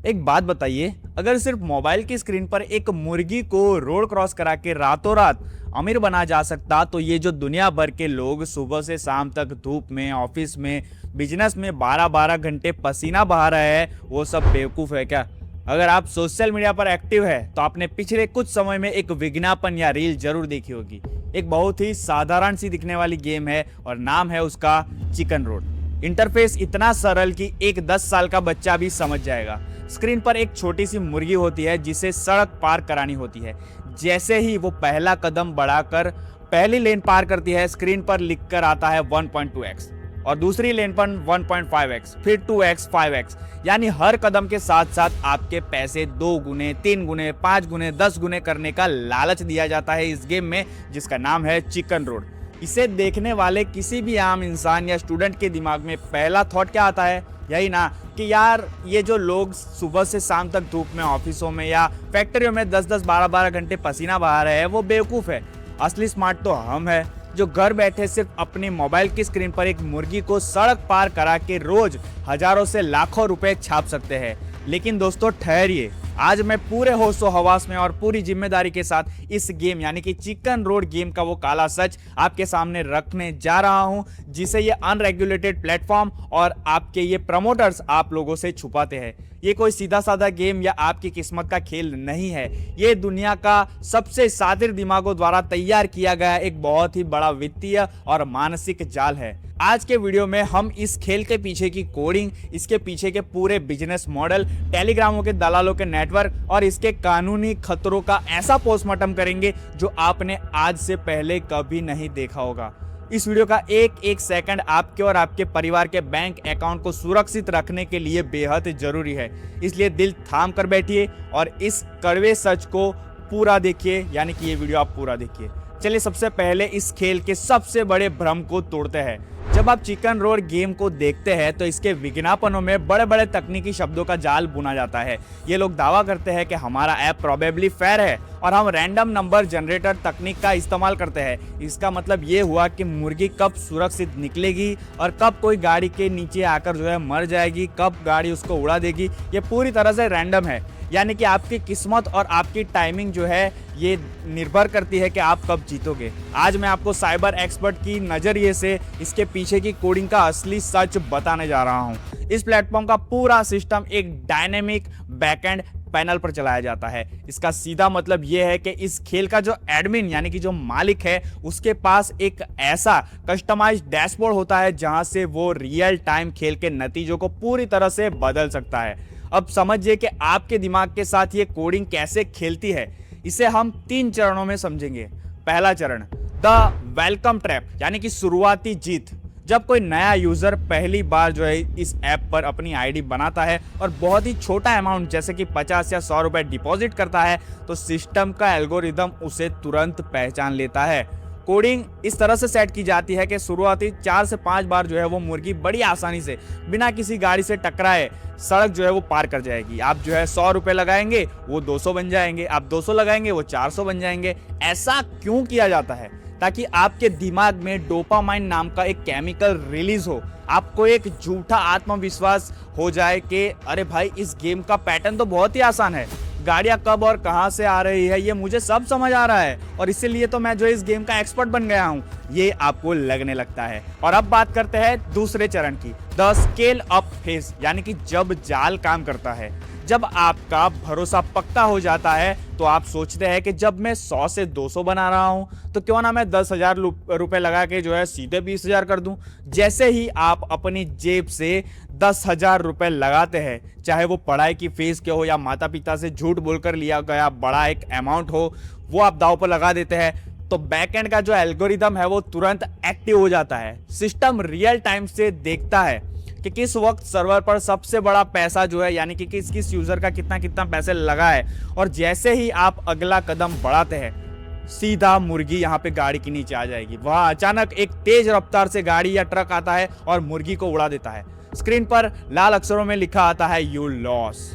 एक बात बताइए, अगर सिर्फ मोबाइल की स्क्रीन पर एक मुर्गी को रोड क्रॉस करा के रातों रात अमीर बना जा सकता, तो ये जो दुनिया भर के लोग सुबह से शाम तक धूप में, ऑफिस में, बिजनेस में 12-12 घंटे पसीना बहा रहे हैं, वो सब बेवकूफ़ है क्या? अगर आप सोशल मीडिया पर एक्टिव है तो आपने पिछले कुछ समय में एक विज्ञापन या रील जरूर देखी होगी। एक बहुत ही साधारण सी दिखने वाली गेम है और नाम है उसका चिकन रोड। इंटरफेस इतना सरल कि एक 10 साल का बच्चा भी समझ जाएगा। स्क्रीन पर एक छोटी सी मुर्गी होती है जिसे सड़क पार करानी होती है। जैसे ही वो पहला कदम बढ़ाकर पहली लेन पार करती है, स्क्रीन पर लिखकर आता है 1.2x और दूसरी लेन पर 1.5x, फिर 2x, 5x। यानी हर कदम के साथ साथ आपके पैसे 2 गुने, 3 गुने, 5 गुने, 10 गुने करने का लालच दिया जाता है इस गेम में, जिसका नाम है चिकन रोड। इसे देखने वाले किसी भी आम इंसान या स्टूडेंट के दिमाग में पहला थॉट क्या आता है? यही ना कि यार ये जो लोग सुबह से शाम तक धूप में, ऑफिसों में या फैक्ट्रियों में 10-10, 12-12 घंटे पसीना बहा रहे हैं, वो बेवकूफ़ है। असली स्मार्ट तो हम है, जो घर बैठे सिर्फ अपने मोबाइल की स्क्रीन पर एक मुर्गी को सड़क पार करा के रोज हजारों से लाखों रुपए छाप सकते हैं। लेकिन दोस्तों ठहरिए, आज मैं पूरे होशो हवास में और पूरी जिम्मेदारी के साथ इस गेम यानी कि चिकन रोड गेम का वो काला सच आपके सामने रखने जा रहा हूं, जिसे ये अनरेगुलेटेड प्लेटफॉर्म और आपके ये प्रमोटर्स आप लोगों से छुपाते हैं। ये कोई सीधा साधा गेम या आपकी किस्मत का खेल नहीं है। ये दुनिया का सबसे शातिर दिमागों द्वारा तैयार किया गया एक बहुत ही बड़ा वित्तीय और मानसिक जाल है। आज के वीडियो में हम इस खेल के पीछे की कोडिंग, इसके पीछे के पूरे बिजनेस मॉडल, टेलीग्रामों के दलालों के नेटवर्क और इसके कानूनी खतरों का ऐसा पोस्टमार्टम करेंगे जो आपने आज से पहले कभी नहीं देखा होगा। इस वीडियो का एक एक सेकंड आपके और आपके परिवार के बैंक अकाउंट को सुरक्षित रखने के लिए बेहद जरूरी है। इसलिए दिल थाम कर बैठिए और इस कड़वे सच को पूरा देखिए, यानी कि ये वीडियो आप पूरा देखिए। चलिए सबसे पहले इस खेल के सबसे बड़े भ्रम को तोड़ते हैं। जब आप चिकन रोड गेम को देखते हैं तो इसके विज्ञापनों में बड़े बड़े तकनीकी शब्दों का जाल बुना जाता है। ये लोग दावा करते हैं कि हमारा ऐप प्रोबेबली फेयर है और हम रैंडम नंबर जनरेटर तकनीक का इस्तेमाल करते हैं। इसका मतलब ये हुआ कि मुर्गी कब सुरक्षित निकलेगी और कब कोई गाड़ी के नीचे आकर जो है मर जाएगी, कब गाड़ी उसको उड़ा देगी, ये पूरी तरह से रैंडम है। यानी कि आपकी किस्मत और आपकी टाइमिंग जो है ये निर्भर करती है कि आप कब जीतोगे। आज मैं आपको साइबर एक्सपर्ट की नज़रिए से इसके पीछे की कोडिंग का असली सच बताने जा रहा हूँ। इस प्लेटफॉर्म का पूरा सिस्टम एक डायनेमिक बैकएंड पैनल पर चलाया जाता है। इसका सीधा मतलब यह है कि इस खेल का जो एडमिन यानी कि जो मालिक है, उसके पास एक ऐसा कस्टमाइज्ड डैशबोर्ड होता है जहां से वो रियल टाइम खेल के नतीजों को पूरी तरह से बदल सकता है। अब समझिए कि आपके दिमाग के साथ ये कोडिंग कैसे खेलती है। इसे हम 3 चरणों में समझेंगे। पहला चरण, द वेलकम ट्रैप यानी कि शुरुआती जीत। जब कोई नया यूजर पहली बार जो है इस ऐप पर अपनी आईडी बनाता है और बहुत ही छोटा अमाउंट जैसे कि 50 या 100 रुपए डिपॉजिट करता है, तो सिस्टम का एल्गोरिदम उसे तुरंत पहचान लेता है। कोडिंग इस तरह से सेट की जाती है कि शुरुआती 4 से 5 बार जो है वो मुर्गी बड़ी आसानी से बिना किसी गाड़ी से टकराए सड़क जो है वो पार कर जाएगी। आप जो है 100 रुपए लगाएंगे वो 200 बन जाएंगे, आप 200 लगाएंगे वो 400 बन जाएंगे। ऐसा क्यों किया जाता है? ताकि आपके दिमाग में डोपामाइन नाम का एक केमिकल रिलीज हो, आपको एक झूठा आत्मविश्वास हो जाए कि अरे भाई इस गेम का पैटर्न तो बहुत ही आसान है, गाड़ियां कब और कहां से आ रही है ये मुझे सब समझ आ रहा है और इसीलिए तो मैं जो इस गेम का एक्सपर्ट बन गया हूं, ये आपको लगने लगता है। और अब बात करते हैं दूसरे चरण की, द स्केल अप फेज यानी कि जब जाल काम करता है। जब आपका भरोसा पक्का हो जाता है तो आप सोचते हैं कि जब मैं 100 से 200 बना रहा हूं तो क्यों ना मैं 10,000 रुपए लगा के जो है सीधे 20,000 कर दूं। जैसे ही आप अपनी जेब से 10,000 रुपए लगाते हैं, चाहे वो पढ़ाई की फीस के हो या माता पिता से झूठ बोलकर लिया गया बड़ा एक अमाउंट हो, वो आप दांव पर लगा देते हैं, तो बैकएंड का जो एल्गोरिदम है वो तुरंत एक्टिव हो जाता है। सिस्टम रियल टाइम से देखता है कि किस वक्त सर्वर पर सबसे बड़ा पैसा जो है यानी कि किस किस यूजर का कितना कितना पैसे लगा है, और जैसे ही आप अगला कदम बढ़ाते हैं सीधा मुर्गी यहाँ पे गाड़ी के नीचे आ जाएगी। वहां अचानक एक तेज रफ्तार से गाड़ी या ट्रक आता है और मुर्गी को उड़ा देता है। स्क्रीन पर लाल अक्षरों में लिखा आता है यू लॉस,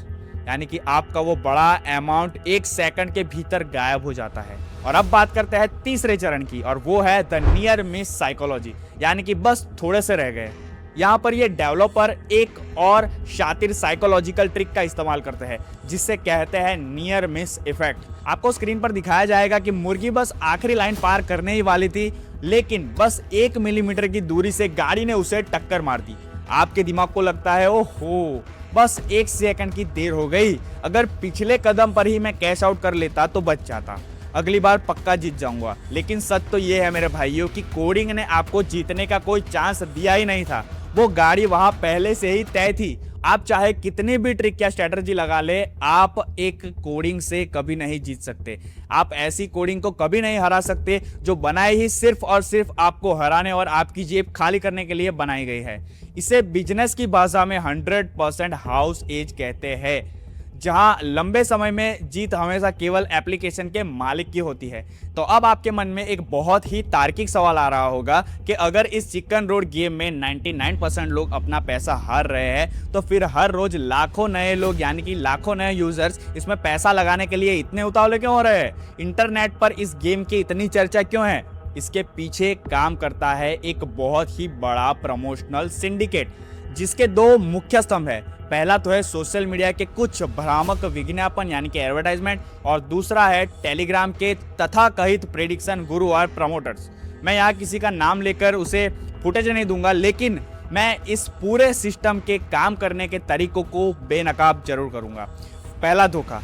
यानी कि आपका वो बड़ा अमाउंट 1 सेकंड के भीतर गायब हो जाता है। और अब बात करते हैं तीसरे चरण की, और वो है द नियर मिस साइकोलॉजी, यानी कि बस थोड़े से रह गए। यहाँ पर ये डेवलपर एक और शातिर साइकोलॉजिकल ट्रिक का इस्तेमाल करते हैं जिससे कहते हैं नियर मिस इफेक्ट। आपको स्क्रीन पर दिखाया जाएगा कि मुर्गी बस आखिरी लाइन पार करने ही वाली थी, लेकिन बस 1 मिलीमीटर की दूरी से गाड़ी ने उसे टक्कर मार दी। आपके दिमाग को लगता है ओहो, बस 1 सेकंड की देर हो गई, अगर पिछले कदम पर ही मैं कैश आउट कर लेता तो बच जाता, अगली बार पक्का जीत जाऊंगा। लेकिन सच तो ये है मेरे भाइयों कि कोडिंग ने आपको जीतने का कोई चांस दिया ही नहीं था, वो गाड़ी वहां पहले से ही तय थी। आप चाहे कितनी भी ट्रिक या स्ट्रेटजी लगा ले, आप एक कोडिंग से कभी नहीं जीत सकते। आप ऐसी कोडिंग को कभी नहीं हरा सकते जो बनाई ही सिर्फ और सिर्फ आपको हराने और आपकी जेब खाली करने के लिए बनाई गई है। इसे बिजनेस की भाषा में 100% हाउस एज कहते हैं, जहां लंबे समय में जीत हमेशा केवल एप्लीकेशन के मालिक की होती है। तो अब आपके मन में एक बहुत ही तार्किक सवाल आ रहा होगा कि अगर इस चिकन रोड गेम में 99% लोग अपना पैसा हार रहे हैं, तो फिर हर रोज लाखों नए लोग यानी कि लाखों नए यूजर्स इसमें पैसा लगाने के लिए इतने उतावले क्यों हो रहे हैं? इंटरनेट पर इस गेम की इतनी चर्चा क्यों है? इसके पीछे काम करता है एक बहुत ही बड़ा प्रमोशनल सिंडिकेट जिसके 2 मुख्य स्तंभ है। पहला तो है सोशल मीडिया के कुछ भ्रामक विज्ञापन यानी कि एडवर्टाइजमेंट, और दूसरा है टेलीग्राम के तथाकथित प्रेडिक्शन गुरु और प्रमोटर्स। मैं यहाँ किसी का नाम लेकर उसे फुटेज नहीं दूंगा, लेकिन मैं इस पूरे सिस्टम के काम करने के तरीकों को बेनकाब जरूर करूंगा। पहला धोखा,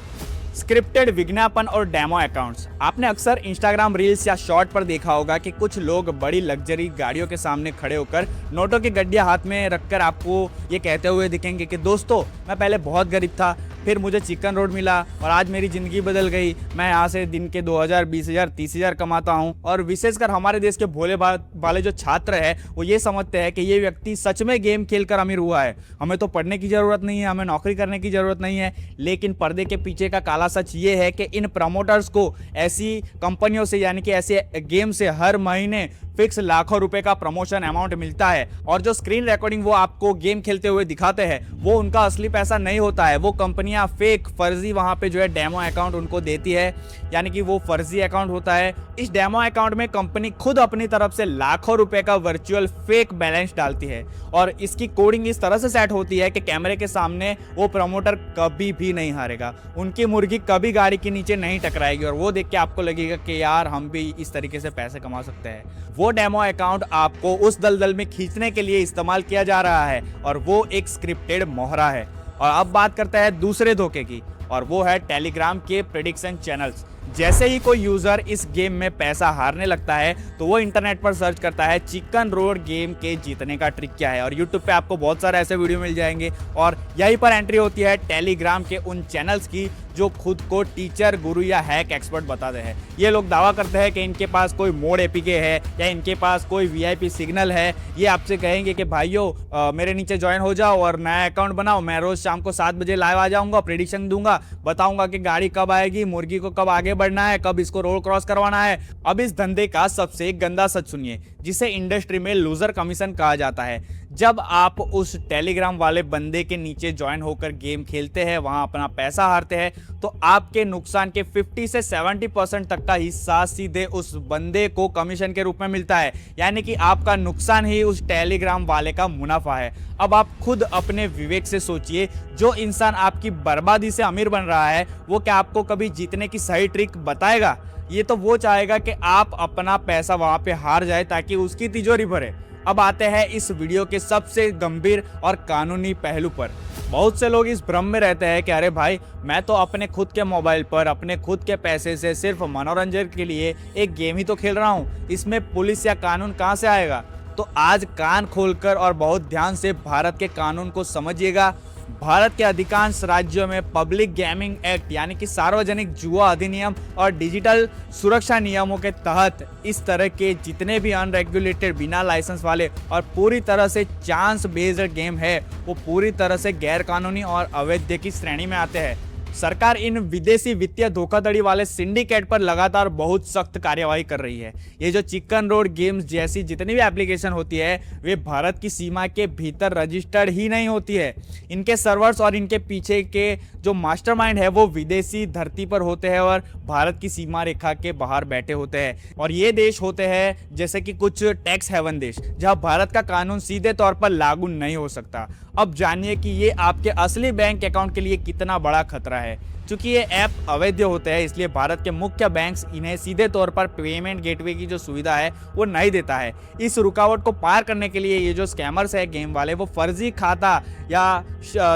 स्क्रिप्टेड विज्ञापन और डेमो अकाउंट्स। आपने अक्सर इंस्टाग्राम रील्स या शॉर्ट पर देखा होगा कि कुछ लोग बड़ी लग्जरी गाड़ियों के सामने खड़े होकर नोटों की गड्डियां हाथ में रखकर आपको ये कहते हुए दिखेंगे कि दोस्तों, मैं पहले बहुत गरीब था, फिर मुझे चिकन रोड मिला और आज मेरी ज़िंदगी बदल गई। मैं यहाँ से दिन के 2000, 20,000, 30,000 कमाता हूँ। और विशेषकर हमारे देश के भोले वाले जो छात्र हैं वो ये समझते हैं कि ये व्यक्ति सच में गेम खेलकर अमीर हुआ है, हमें तो पढ़ने की ज़रूरत नहीं है, हमें नौकरी करने की ज़रूरत नहीं है। लेकिन पर्दे के पीछे का काला सच ये है कि इन प्रमोटर्स को ऐसी कंपनियों से यानी कि ऐसे गेम से हर महीने फिक्स लाखों रुपए का प्रमोशन अमाउंट मिलता है, और जो स्क्रीन रिकॉर्डिंग वो आपको गेम खेलते हुए दिखाते हैं वो उनका असली पैसा नहीं होता है। वो कंपनियां फेक फर्जी वहां पे जो है डेमो अकाउंट उनको देती है, यानी कि वो फर्जी अकाउंट होता है। इस डेमो अकाउंट में कंपनी खुद अपनी तरफ से लाखों रुपए का वर्चुअल फेक बैलेंस डालती है, और इसकी कोडिंग इस तरह से सेट होती है कि कैमरे के सामने वो प्रमोटर कभी भी नहीं हारेगा, उनकी मुर्गी कभी गाड़ी के नीचे नहीं टकराएगी, और वो देख के आपको लगेगा कि यार हम भी इस तरीके से पैसे कमा सकते हैं। वो डेमो अकाउंट आपको उस दलदल में खींचने के लिए इस्तेमाल किया जा रहा है, और वो एक स्क्रिप्टेड मोहरा है। और अब बात करते हैं दूसरे धोखे की, और वो है टेलीग्राम के प्रेडिक्शन चैनल्स। जैसे ही कोई यूजर इस गेम में पैसा हारने लगता है तो वो इंटरनेट पर सर्च करता है चिकन रोड गेम के जीतने का ट्रिक क्या है, और यूट्यूब पे आपको बहुत सारे ऐसे वीडियो मिल जाएंगे, और यहीं पर एंट्री होती है टेलीग्राम के उन चैनल्स की जो खुद को टीचर, गुरु या हैक एक्सपर्ट बताते हैं। ये लोग दावा करते हैं कि इनके पास कोई मोड एपीके है या इनके पास कोई वीआईपी सिग्नल है। ये आपसे कहेंगे कि भाइयों मेरे नीचे ज्वाइन हो जाओ और नया अकाउंट बनाओ, मैं रोज शाम को 7 बजे लाइव आ जाऊंगा, प्रेडिक्शन दूंगा, बताऊंगा कि गाड़ी कब आएगी, मुर्गी को कब आगे बढ़ना है, कब इसको रोड क्रॉस करवाना है। अब इस धंधे का सबसे गंदा सच सुनिए, जिसे इंडस्ट्री में लूजर कमीशन कहा जाता है। जब आप उस टेलीग्राम वाले बंदे के नीचे ज्वाइन होकर गेम खेलते हैं, वहां अपना पैसा हारते हैं, तो आपके नुकसान के 50 से 70% तक का हिस्सा सीधे उस बंदे को कमीशन के रूप में मिलता है, यानी कि आपका नुकसान ही उस टेलीग्राम वाले का मुनाफा है। अब आप खुद अपने विवेक से सोचिए, जो इंसान आपकी बर्बादी से अमीर बन रहा है वो क्या आपको कभी जीतने की सही ट्रिक बताएगा? ये तो वो चाहेगा कि आप अपना पैसा वहां पे हार जाए ताकि उसकी तिजोरी भरे। अब आते हैं इस वीडियो के सबसे गंभीर और कानूनी पहलू पर। बहुत से लोग इस भ्रम में रहते हैं कि अरे भाई, मैं तो अपने खुद के मोबाइल पर अपने खुद के पैसे से सिर्फ मनोरंजन के लिए एक गेम ही तो खेल रहा हूँ, इसमें पुलिस या कानून कहाँ से आएगा? तो आज कान खोलकर और बहुत ध्यान से भारत के कानून को समझिएगा। भारत के अधिकांश राज्यों में पब्लिक गेमिंग एक्ट यानी कि सार्वजनिक जुआ अधिनियम और डिजिटल सुरक्षा नियमों के तहत इस तरह के जितने भी अनरेगुलेटेड, बिना लाइसेंस वाले और पूरी तरह से चांस बेस्ड गेम है वो पूरी तरह से गैर कानूनी और अवैध की श्रेणी में आते हैं। सरकार इन विदेशी वित्तीय धोखाधड़ी वाले सिंडिकेट पर लगातार बहुत सख्त कार्यवाही कर रही है। ये जो चिकन रोड गेम्स जैसी जितनी भी एप्लीकेशन होती है वे भारत की सीमा के भीतर रजिस्टर्ड ही नहीं होती है। इनके सर्वर्स और इनके पीछे के जो मास्टरमाइंड है वो विदेशी धरती पर होते हैं और भारत की सीमा रेखा के बाहर बैठे होते हैं। और ये देश होते हैं जैसे कि कुछ टैक्स हेवन देश, जहां भारत का कानून सीधे तौर पर लागू नहीं हो सकता। अब जानिए कि ये आपके असली बैंक अकाउंट के लिए कितना बड़ा खतरा है। क्योंकि ये ऐप अवैध होते हैं, इसलिए भारत के मुख्य बैंक्स इन्हें सीधे तौर पर पेमेंट गेटवे की जो सुविधा है वो नहीं देता है। इस रुकावट को पार करने के लिए ये जो स्कैमर्स है गेम वाले, वो फर्जी खाता या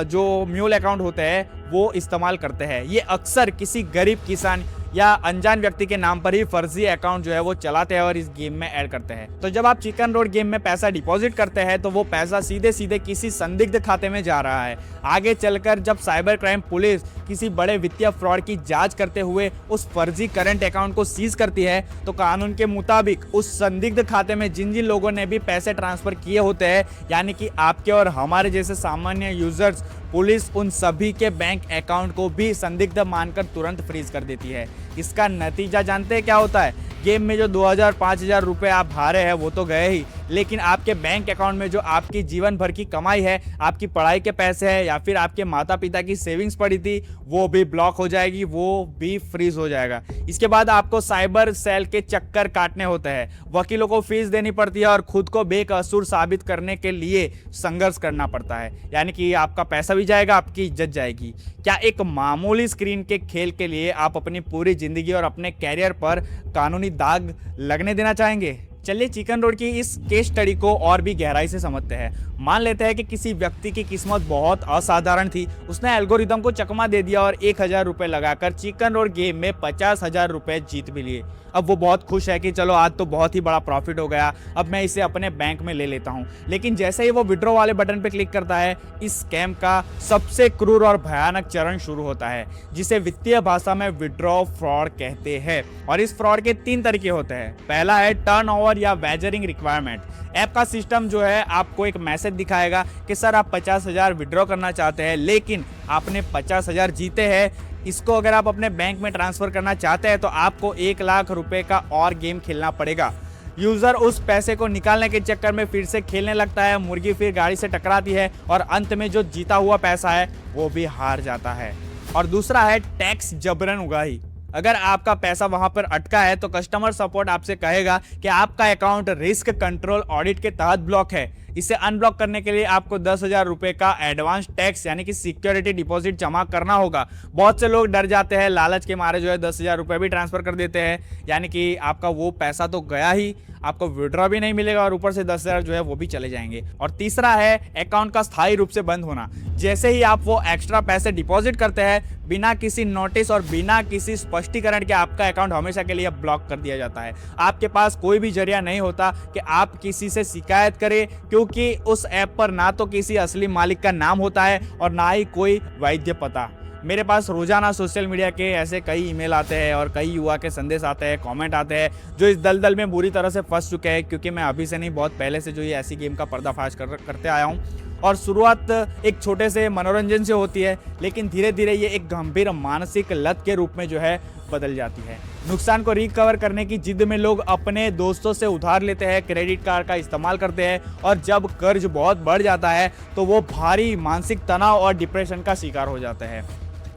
जो म्यूल अकाउंट होते हैं वो इस्तेमाल करते हैं। ये अक्सर किसी गरीब किसान या अनजान व्यक्ति के नाम पर ही फर्जी अकाउंट जो है वो चलाते हैं और इस गेम में ऐड करते हैं। तो जब आप चिकन रोड गेम में पैसा डिपॉजिट करते हैं तो वो पैसा सीधे सीधे किसी संदिग्ध खाते में जा रहा है। आगे चलकर जब साइबर क्राइम पुलिस किसी बड़े वित्तीय फ्रॉड की जांच करते हुए उस फर्जी करंट अकाउंट को सीज करती है तो कानून के मुताबिक उस संदिग्ध खाते में जिन जिन लोगों ने भी पैसे ट्रांसफर किए होते हैं, यानी कि आपके और हमारे जैसे सामान्य यूजर्स, पुलिस उन सभी के बैंक अकाउंट को भी संदिग्ध मानकर तुरंत फ्रीज कर देती है। इसका नतीजा जानते हैं क्या होता है? गेम में जो 2000-5000 रुपए आप हारे हैं वो तो गए ही, लेकिन आपके बैंक अकाउंट में जो आपकी जीवन भर की कमाई है, आपकी पढ़ाई के पैसे हैं या फिर आपके माता पिता की सेविंग्स पड़ी थी वो भी ब्लॉक हो जाएगी, वो भी फ्रीज हो जाएगा। इसके बाद आपको साइबर सेल के चक्कर काटने होते हैं, वकीलों को फीस देनी पड़ती है और खुद को बेकसूर साबित करने के लिए संघर्ष करना पड़ता है। यानी कि आपका पैसा भी जाएगा, आपकी इज्जत जाएगी। क्या एक मामूली स्क्रीन के खेल के लिए आप अपनी पूरी जिंदगी और अपने कैरियर पर कानूनी दाग लगने देना चाहेंगे? चलिए चिकन रोड की इस केस स्टडी को और भी गहराई से समझते हैं। मान लेते हैं कि किसी व्यक्ति की किस्मत बहुत असाधारण थी, उसने एल्गोरिदम को चकमा दे दिया और 1000 रुपये लगाकर चिकन रोड गेम में 50,000 रुपये जीत भी लिए। अब वो बहुत खुश है कि चलो आज तो बहुत ही बड़ा प्रॉफिट हो गया, अब मैं इसे अपने बैंक में ले लेता हूँ। लेकिन जैसे ही वो विड्रॉ वाले बटन पर क्लिक करता है, इस स्कैम का सबसे क्रूर और भयानक चरण शुरू होता है, जिसे वित्तीय भाषा में विड्रॉ फ्रॉड कहते हैं। और इस फ्रॉड के 3 तरीके होते हैं। पहला है टर्नओवर या वेजरिंग रिक्वायरमेंट। ऐप का सिस्टम जो है आपको एक मैसेज दिखाएगा कि सर आप 50,000 विड्रॉ करना चाहते हैं, लेकिन आपने 50,000 जीते हैं, इसको अगर आप अपने बैंक में ट्रांसफर करना चाहते हैं तो आपको 1 लाख रुपए का और गेम खेलना पड़ेगा। यूजर उस पैसे को निकालने के चक्कर में फिर से खेलने लगता है, मुर्गी फिर गाड़ी से टकराती है और अंत में जो जीता हुआ पैसा है वो भी हार जाता है। और दूसरा है टैक्स जबरन उगाही। अगर आपका पैसा वहां पर अटका है तो कस्टमर सपोर्ट आपसे कहेगा कि आपका अकाउंट रिस्क कंट्रोल ऑडिट के तहत ब्लॉक है। इसे अनब्लॉक करने के लिए आपको 10,000 रुपए का एडवांस टैक्स यानी कि सिक्योरिटी डिपॉजिट जमा करना होगा। बहुत से लोग डर जाते हैं, लालच के मारे जो है 10,000 रुपए भी ट्रांसफर कर देते हैं, यानी कि आपका वो पैसा तो गया ही, आपको विड्रॉ भी नहीं मिलेगा और ऊपर से 10,000 जो है वो भी चले जाएंगे। और तीसरा है अकाउंट का स्थायी रूप से बंद होना। जैसे ही आप वो एक्स्ट्रा पैसे डिपॉजिट करते हैं, बिना किसी नोटिस और बिना किसी स्पष्टीकरण के आपका अकाउंट हमेशा के लिए ब्लॉक कर दिया जाता है। आपके पास कोई भी जरिया नहीं होता कि आप किसी से शिकायत करें, क्योंकि उस ऐप पर ना तो किसी असली मालिक का नाम होता है और ना ही कोई वैध पता। मेरे पास रोजाना सोशल मीडिया के ऐसे कई ईमेल आते हैं और कई युवा के संदेश आते हैं, कमेंट आते हैं, जो इस दलदल में बुरी तरह से फंस चुके हैं। क्योंकि मैं अभी से नहीं, बहुत पहले से जो ये ऐसी गेम का पर्दाफाश करते आया हूँ। और शुरुआत एक छोटे से मनोरंजन से होती है, लेकिन धीरे धीरे ये एक गंभीर मानसिक लत के रूप में जो है बदल जाती है। नुकसान को रिकवर करने की जिद में लोग अपने दोस्तों से उधार लेते हैं, क्रेडिट कार्ड का इस्तेमाल करते हैं और जब कर्ज बहुत बढ़ जाता है तो वो भारी मानसिक तनाव और डिप्रेशन का शिकार हो जाते हैं।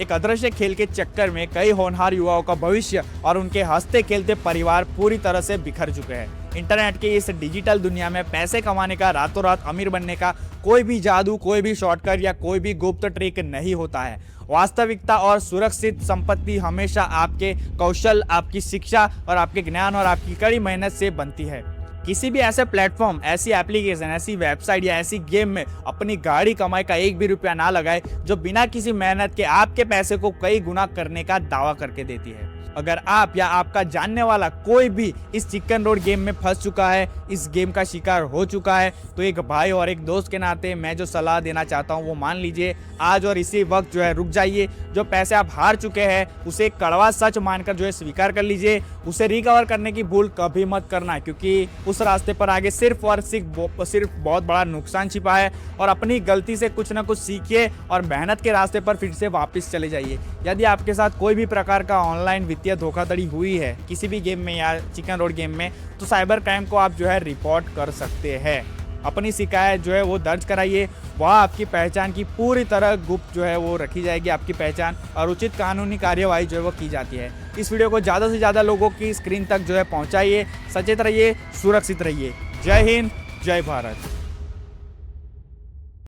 एक अदृश्य खेल के चक्कर में कई होनहार युवाओं का भविष्य और उनके हंसते खेलते परिवार पूरी तरह से बिखर चुके हैं। इंटरनेट की इस डिजिटल दुनिया में पैसे कमाने का, रातों रात अमीर बनने का कोई भी जादू, कोई भी शॉर्टकट या कोई भी गुप्त ट्रिक नहीं होता है। वास्तविकता और सुरक्षित संपत्ति हमेशा आपके कौशल, आपकी शिक्षा और आपके ज्ञान और आपकी कड़ी मेहनत से बनती है। किसी भी ऐसे प्लेटफॉर्म, ऐसी एप्लीकेशन, ऐसी वेबसाइट या ऐसी गेम में अपनी गाढ़ी कमाई का 1 भी रुपया ना लगाए जो बिना किसी मेहनत के आपके पैसे को कई गुना करने का दावा करके देती है। अगर आप या आपका जानने वाला कोई भी इस चिकन रोड गेम में फंस चुका है, इस गेम का शिकार हो चुका है, तो एक भाई और एक दोस्त के नाते मैं जो सलाह देना चाहता हूँ वो मान लीजिए। आज और इसी वक्त जो है रुक जाइए। जो पैसे आप हार चुके हैं उसे कड़वा सच मानकर जो है स्वीकार कर लीजिए। उसे रिकवर करने की भूल कभी मत करना, क्योंकि उस उस रास्ते पर आगे सिर्फ और सिर्फ बहुत बड़ा नुकसान छिपा है। और अपनी गलती से कुछ ना कुछ सीखिए और मेहनत के रास्ते पर फिर से वापस चले जाइए। यदि आपके साथ कोई भी प्रकार का ऑनलाइन वित्तीय धोखाधड़ी हुई है किसी भी गेम में या चिकन रोड गेम में, तो साइबर क्राइम को आप जो है रिपोर्ट कर सकते हैं। अपनी शिकायत जो है वो दर्ज कराइए, वहाँ आपकी पहचान की पूरी तरह गुप्त जो है वो रखी जाएगी आपकी पहचान, और उचित कानूनी कार्यवाही जो है वो की जाती है। इस वीडियो को ज़्यादा से ज़्यादा लोगों की स्क्रीन तक जो है पहुँचाइए। सचेत रहिए, सुरक्षित रहिए। जय हिंद, जय भारत।